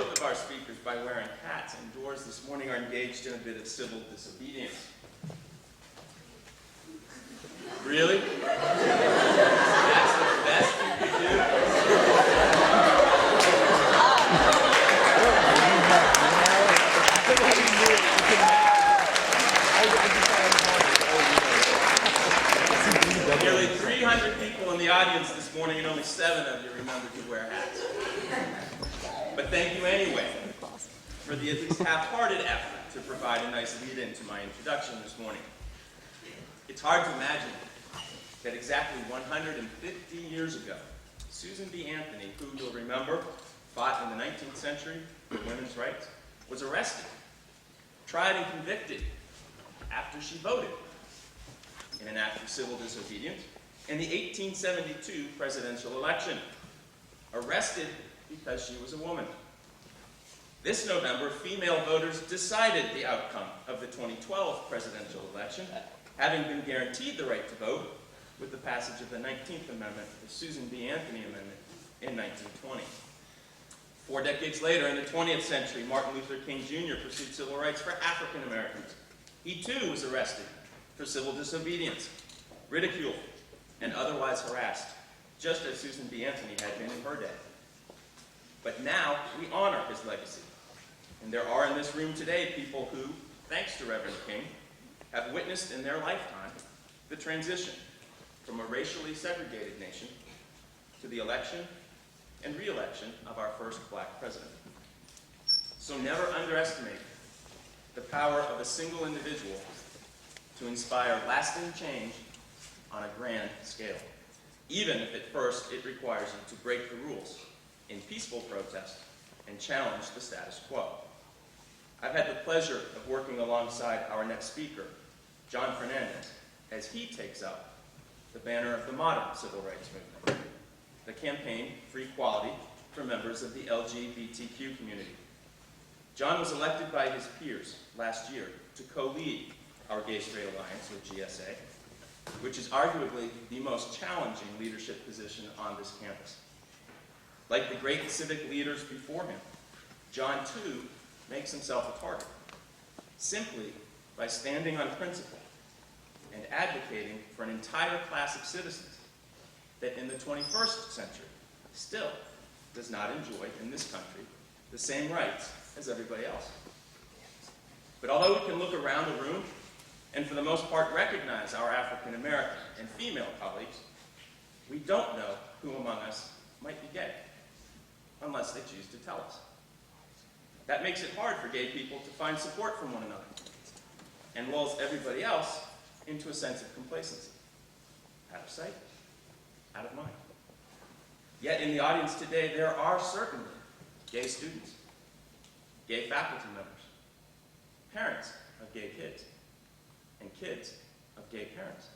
both of our speakers by wearing hats indoors this morning are engaged in a bit of civil disobedience. Really? That's the best you could do? Nearly 300 people in the audience this morning, and only 7 of you remembered to wear hats. But thank you anyway for the at least half-hearted effort to provide a nice lead-in to my introduction this morning. It's hard to imagine that exactly 150 years ago, Susan B. Anthony, who you'll remember fought in the 19th century for women's rights, was arrested, tried and convicted after she voted in an act of civil disobedience in the 1872 presidential election, arrested because she was a woman. This November, female voters decided the outcome of the 2012 presidential election, having been guaranteed the right to vote with the passage of the 19th Amendment, the Susan B. Anthony Amendment, in 1920. 4 decades later, in the 20th century, Martin Luther King Jr. pursued civil rights for African Americans. He too was arrested for civil disobedience, ridiculed, and otherwise harassed, just as Susan B. Anthony had been in her day. But now we honor his legacy. And there are in this room today people who, thanks to Reverend King, have witnessed in their lifetime the transition from a racially segregated nation to the election and re-election of our first black president. So never underestimate the power of a single individual to inspire lasting change on a grand scale, even if at first it requires you to break the rules in peaceful protest and challenge the status quo. I've had the pleasure of working alongside our next speaker, John Fernandes, as he takes up the banner of the modern civil rights movement, the campaign for equality for members of the LGBTQ community. John was elected by his peers last year to co-lead our Gay Straight Alliance, or GSA, which is arguably the most challenging leadership position on this campus. Like the great civic leaders before him, John too makes himself a target, simply by standing on principle and advocating for an entire class of citizens that in the 21st century still does not enjoy in this country the same rights as everybody else. But although we can look around the room and for the most part recognize our African American and female colleagues, we don't know who among us might be gay, unless they choose to tell us. That makes it hard for gay people to find support from one another, and lulls everybody else into a sense of complacency. Out of sight, out of mind. Yet in the audience today, there are certainly gay students, gay faculty members, parents of gay kids, and kids of gay parents.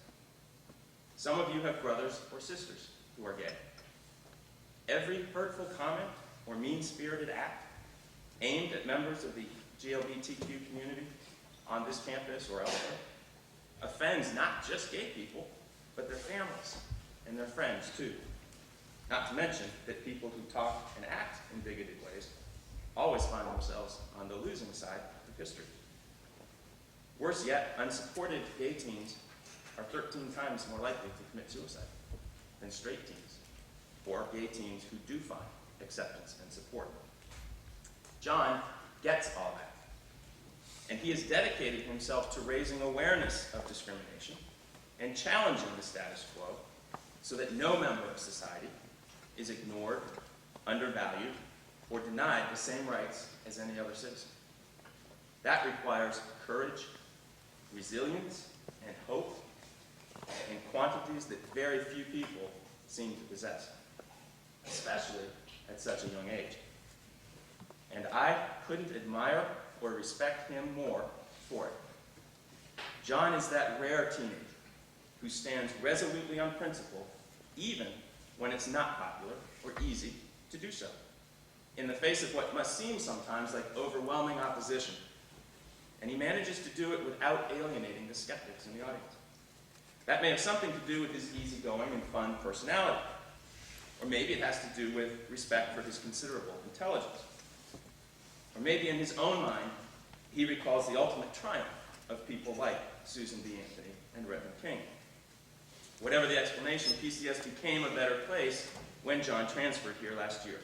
Some of you have brothers or sisters who are gay. Every hurtful comment or mean-spirited act aimed at members of the GLBTQ community on this campus or elsewhere offends not just gay people, but their families and their friends too. Not to mention that people who talk and act in bigoted ways always find themselves on the losing side of history. Worse yet, unsupported gay teens are 13 times more likely to commit suicide than straight teens, or gay teens who do find acceptance and support. John gets all that, and he has dedicated himself to raising awareness of discrimination and challenging the status quo so that no member of society is ignored, undervalued, or denied the same rights as any other citizen. That requires courage, resilience, and hope in quantities that very few people seem to possess, especially at such a young age. And I couldn't admire or respect him more for it. John is that rare teenager who stands resolutely on principle, even when it's not popular or easy to do so, in the face of what must seem sometimes like overwhelming opposition. And he manages to do it without alienating the skeptics in the audience. That may have something to do with his easygoing and fun personality, or maybe it has to do with respect for his considerable intelligence. Or maybe in his own mind, he recalls the ultimate triumph of people like Susan B. Anthony and Reverend King. Whatever the explanation, PCS became a better place when John transferred here last year.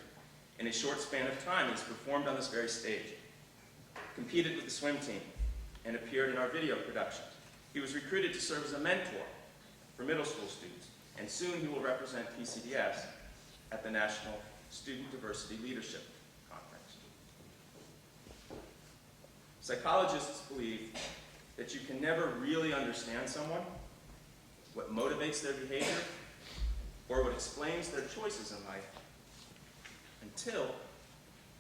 In a short span of time, he's performed on this very stage, competed with the swim team, and appeared in our video productions. He was recruited to serve as a mentor for middle school students, and soon he will represent PCDS at the National Student Diversity Leadership Conference. Psychologists believe that you can never really understand someone, what motivates their behavior, or what explains their choices in life, until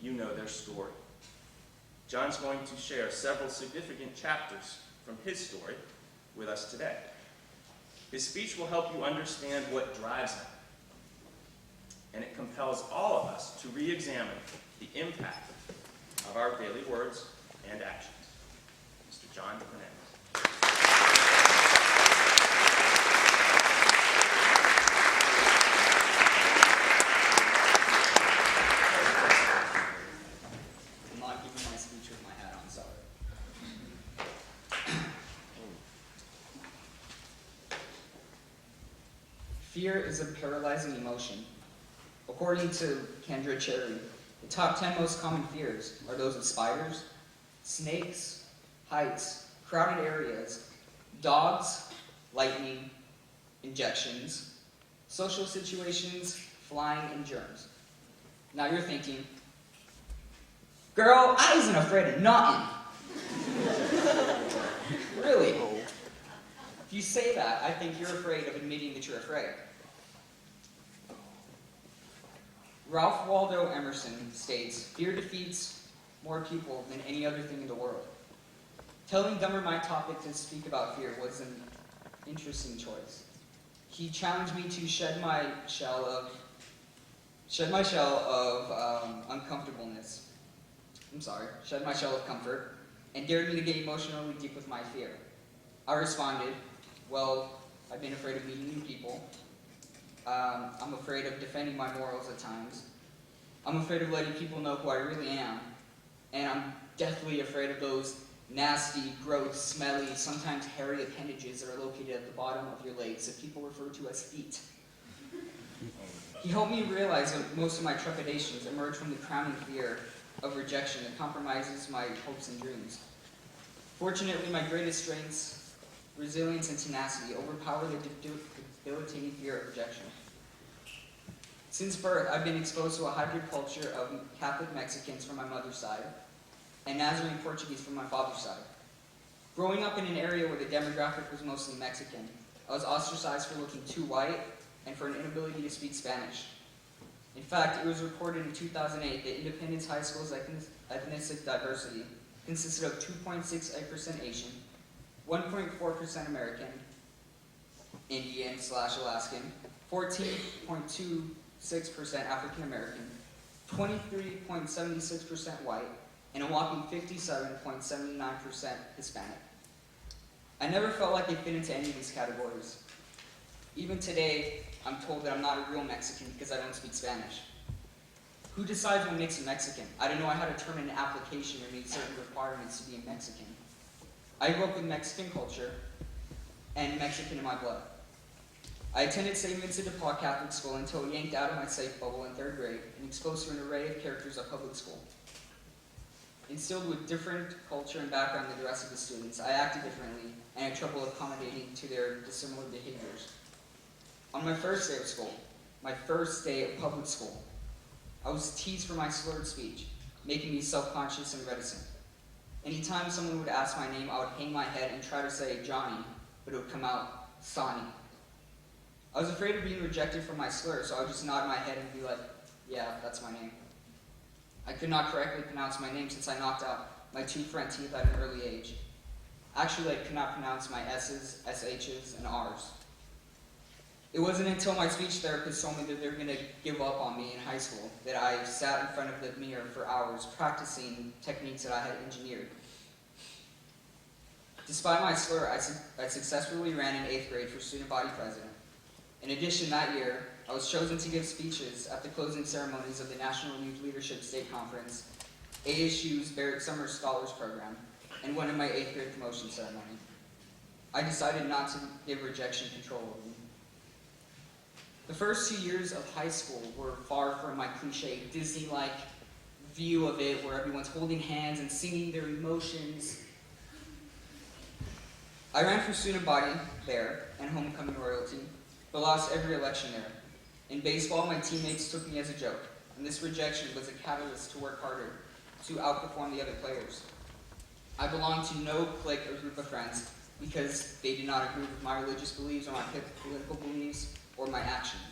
you know their story. John's going to share several significant chapters from his story with us today. His speech will help you understand what drives him, and it compels all of us to re-examine the impact of our daily words and actions. Mr. John Fernandes. I'm not giving my speech with my hat on, sorry. Fear is a paralyzing emotion. According to Kendra Cherry, the top 10 most common fears are those of spiders, snakes, heights, crowded areas, dogs, lightning, injections, social situations, flying, and germs. Now you're thinking, girl, I wasn't afraid of nothing. Really? If you say that, I think you're afraid of admitting that you're afraid. Ralph Waldo Emerson states, fear defeats more people than any other thing in the world. Telling Dumber my topic to speak about fear was an interesting choice. He challenged me to shed my shell of uncomfortableness. Shed my shell of comfort, and dared me to get emotionally deep with my fear. I responded, well, I've been afraid of meeting new people. I'm afraid of defending my morals at times. I'm afraid of letting people know who I really am. And I'm deathly afraid of those nasty, gross, smelly, sometimes hairy appendages that are located at the bottom of your legs that people refer to as feet. He helped me realize that most of my trepidations emerge from the crowning fear of rejection that compromises my hopes and dreams. Fortunately, my greatest strengths, resilience and tenacity, overpower the debilitating fear of rejection. Since birth, I've been exposed to a hybrid culture of Catholic Mexicans from my mother's side and Nazarene Portuguese from my father's side. Growing up in an area where the demographic was mostly Mexican, I was ostracized for looking too white and for an inability to speak Spanish. In fact, it was reported in 2008 that Independence High School's ethnic diversity consisted of 2.68% Asian, 1.4% American, Indian/Alaskan, 14.26% African American, 23.76% white, and a whopping 57.79% Hispanic. I never felt like I fit into any of these categories. Even today, I'm told that I'm not a real Mexican because I don't speak Spanish. Who decides what makes a Mexican? I didn't know I had to turn in an application or meet certain requirements to be a Mexican. I grew up with Mexican culture and Mexican in my blood. I attended St. Vincent de Paul Catholic School until yanked out of my safe bubble in 3rd grade and exposed to an array of characters at public school. Instilled with different culture and background than the rest of the students, I acted differently and had trouble accommodating to their dissimilar behaviors. On my first day of school, my first day of public school, I was teased for my slurred speech, making me self-conscious and reticent. Anytime someone would ask my name, I would hang my head and try to say Johnny, but it would come out Sonny. I was afraid of being rejected for my slur, so I would just nod my head and be like, yeah, that's my name. I could not correctly pronounce my name since I knocked out my 2 front teeth at an early age. Actually, I could not pronounce my S's, SH's, and R's. It wasn't until my speech therapist told me that they were going to give up on me in high school that I sat in front of the mirror for hours practicing techniques that I had engineered. Despite my slur, I successfully ran in 8th grade for student body president. In addition, that year, I was chosen to give speeches at the closing ceremonies of the National Youth Leadership State Conference ASU's Barrett Summer Scholars Program, and went in my 8th grade promotion ceremony. I decided not to give rejection control over me. The first 2 years of high school were far from my cliche Disney-like view of it, where everyone's holding hands and singing their emotions. I ran for student body there and homecoming royalty, but lost every election there. In baseball, my teammates took me as a joke, and this rejection was a catalyst to work harder, to outperform the other players. I belonged to no clique or group of friends because they did not agree with my religious beliefs or my political beliefs or my actions.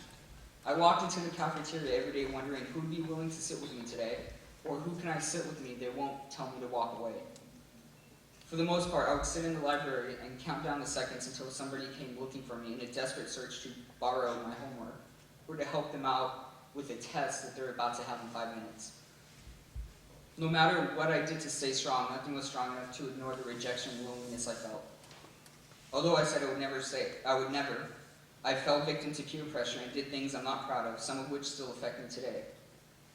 I walked into the cafeteria every day wondering who would be willing to sit with me today, or who can I sit with me that won't tell me to walk away. For the most part, I would sit in the library and count down the seconds until somebody came looking for me in a desperate search to borrow my homework, or to help them out with a test that they're about to have in 5 minutes. No matter what I did to stay strong, nothing was strong enough to ignore the rejection and loneliness I felt. Although I said I would never, I fell victim to peer pressure and did things I'm not proud of, some of which still affect me today.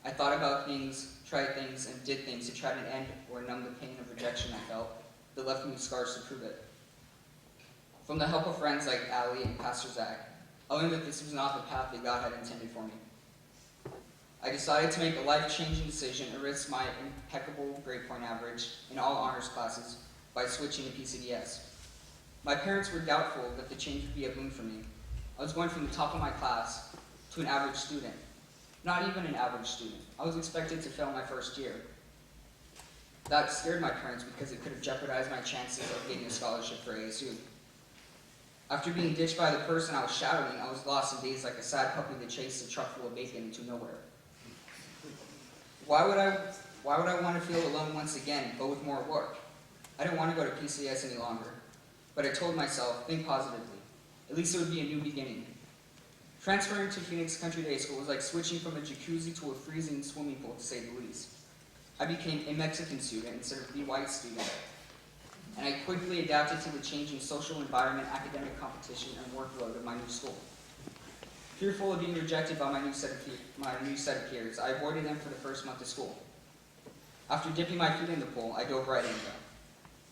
I thought about things, tried things, and did things to try to end or numb the pain of rejection I felt that left me with scars to prove it. From the help of friends like Allie and Pastor Zach, I learned that this was not the path that God had intended for me. I decided to make a life-changing decision and risk my impeccable grade point average in all honors classes by switching to PCDS. My parents were doubtful that the change would be a boon for me. I was going from the top of my class to an average student. Not even an average student. I was expected to fail my first year. That scared my parents because it could have jeopardized my chances of getting a scholarship for ASU. After being ditched by the person I was shadowing, I was lost in days like a sad puppy that chased a truck full of bacon into nowhere. Why would I want to feel alone once again, but with more work? I didn't want to go to PCS any longer, but I told myself, think positively. At least it would be a new beginning. Transferring to Phoenix Country Day School was like switching from a jacuzzi to a freezing swimming pool, to say the least. I became a Mexican student instead of the white student, and I quickly adapted to the changing social environment, academic competition, and workload of my new school. Fearful of being rejected by my new set of peers, I avoided them for the first month of school. After dipping my feet in the pool, I dove right in them.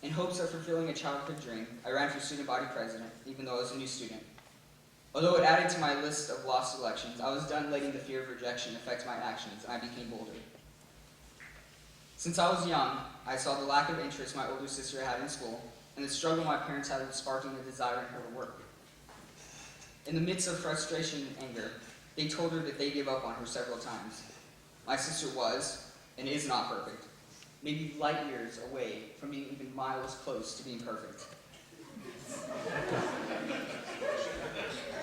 In hopes of fulfilling a childhood dream, I ran for student body president, even though I was a new student. Although it added to my list of lost elections, I was done letting the fear of rejection affect my actions, and I became bolder. Since I was young, I saw the lack of interest my older sister had in school, and the struggle my parents had with sparking the desire in her to work. In the midst of frustration and anger, they told her that they gave up on her several times. My sister was, and is not perfect, maybe light years away from being even miles close to being perfect.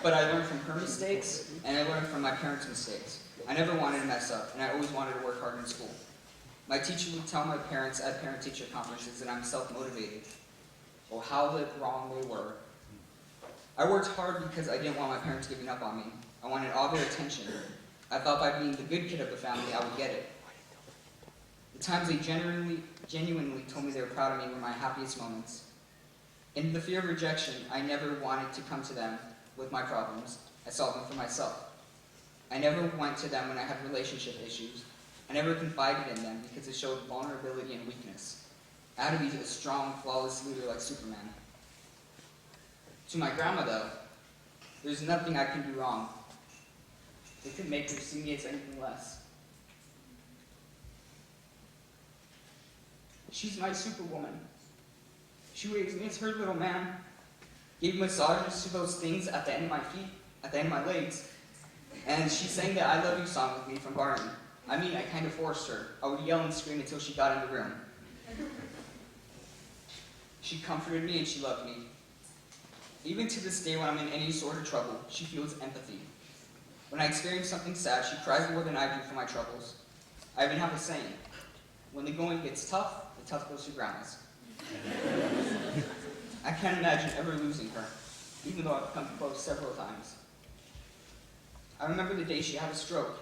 But I learned from her mistakes, and I learned from my parents' mistakes. I never wanted to mess up, and I always wanted to work hard in school. My teacher would tell my parents at parent-teacher conferences that I'm self-motivated. Oh, how wrong they were. I worked hard because I didn't want my parents giving up on me. I wanted all their attention. I thought by being the good kid of the family, I would get it. The times they genuinely told me they were proud of me were my happiest moments. In the fear of rejection, I never wanted to come to them with my problems. I solved them for myself. I never went to them when I had relationship issues. I never confided in them because it showed vulnerability and weakness. I had to be a strong, flawless leader like Superman. To my grandma, though, there's nothing I can do wrong. It could make her see me as anything less. She's my superwoman. She raised me as her little man, gave massages to those things at the end of my feet, at the end of my legs, and she sang the I Love You song with me from Barney. I mean, I kind of forced her. I would yell and scream until she got in the room. She comforted me and she loved me. Even to this day, when I'm in any sort of trouble, she feels empathy. When I experience something sad, she cries more than I do for my troubles. I even have a saying, when the going gets tough, the tough goes to grandma's. I can't imagine ever losing her, even though I've come close several times. I remember the day she had a stroke.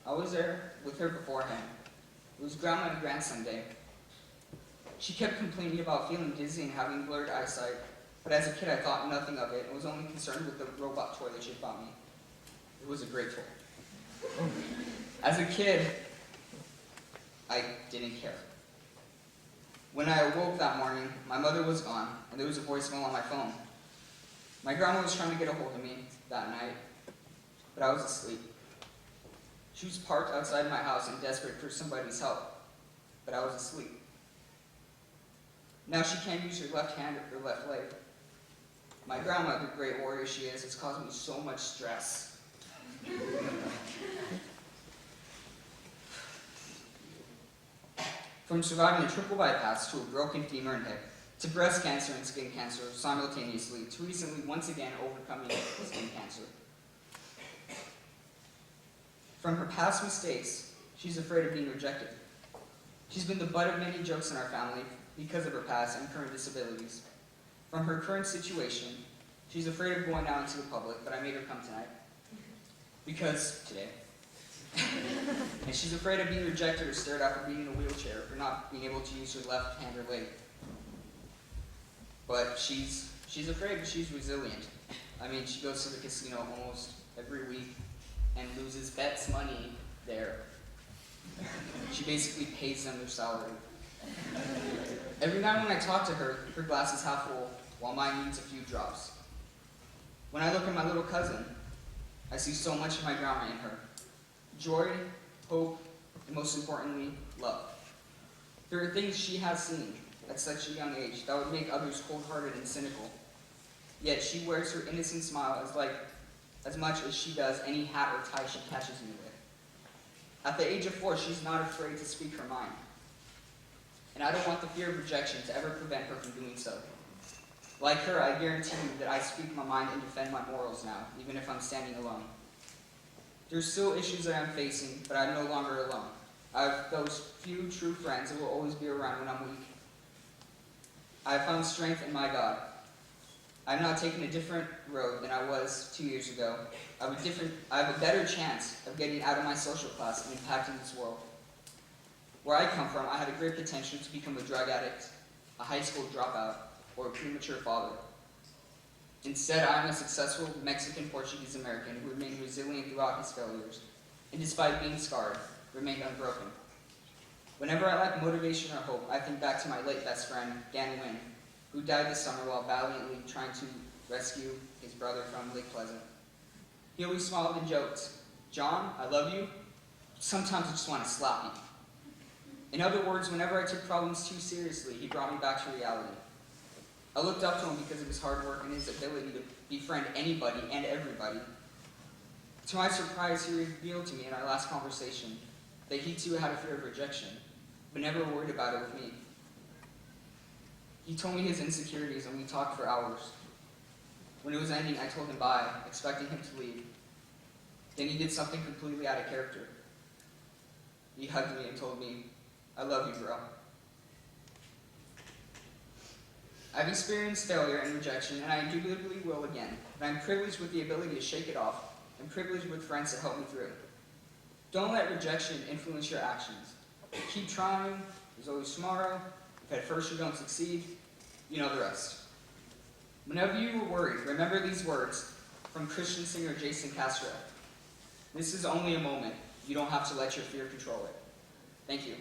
I was there with her beforehand. It was Grandma and Grandson Day. She kept complaining about feeling dizzy and having blurred eyesight, but as a kid I thought nothing of it and was only concerned with the robot toy that she bought me. It was a great toy. As a kid, I didn't care. When I awoke that morning, my mother was gone, and there was a voicemail on my phone. My grandma was trying to get a hold of me that night, but I was asleep. She was parked outside my house and desperate for somebody's help, but I was asleep. Now she can't use her left hand or her left leg. My grandma, the great warrior she is, has caused me so much stress. From surviving a triple bypass to a broken femur and hip, to breast cancer and skin cancer simultaneously, to recently once again overcoming skin cancer. From her past mistakes, she's afraid of being rejected. She's been the butt of many jokes in our family because of her past and current disabilities. From her current situation, she's afraid of going out into the public, but I made her come tonight. Because today. And she's afraid of being rejected or stared at for being in a wheelchair, for not being able to use her left hand or leg. But she's afraid, but she's resilient. I mean, she goes to the casino almost every week and loses bets money there. She basically pays them their salary. Every night when I talk to her, her glass is half full, while mine needs a few drops. When I look at my little cousin, I see so much of my grandma in her. Joy, hope, and most importantly, love. There are things she has seen at such a young age that would make others cold-hearted and cynical. Yet she wears her innocent smile as much as she does any hat or tie she catches me with. At the age of 4, she's not afraid to speak her mind. And I don't want the fear of rejection to ever prevent her from doing so. Like her, I guarantee you that I speak my mind and defend my morals now, even if I'm standing alone. There's still issues that I'm facing, but I'm no longer alone. I have those few true friends that will always be around when I'm weak. I have found strength in my God. I'm now taking a different road than I was 2 years ago. I have a better chance of getting out of my social class and impacting this world. Where I come from, I had a great potential to become a drug addict, a high school dropout, or a premature father. Instead, I am a successful Mexican-Portuguese American who remained resilient throughout his failures, and despite being scarred, remained unbroken. Whenever I lack motivation or hope, I think back to my late best friend, Dan Wynn, who died this summer while valiantly trying to rescue his brother from Lake Pleasant. He always smiled and joked, "John, I love you. Sometimes I just want to slap you." In other words, whenever I took problems too seriously, he brought me back to reality. I looked up to him because of his hard work and his ability to befriend anybody and everybody. To my surprise, he revealed to me in our last conversation that he too had a fear of rejection, but never worried about it with me. He told me his insecurities and we talked for hours. When it was ending, I told him bye, expecting him to leave. Then he did something completely out of character. He hugged me and told me, "I love you, bro." I've experienced failure and rejection, and I indubitably will again, but I'm privileged with the ability to shake it off, and privileged with friends to help me through. Don't let rejection influence your actions. Keep trying, there's always tomorrow. If at first you don't succeed, you know the rest. Whenever you are worried, remember these words from Christian singer Jason Castro. This is only a moment. You don't have to let your fear control it. Thank you.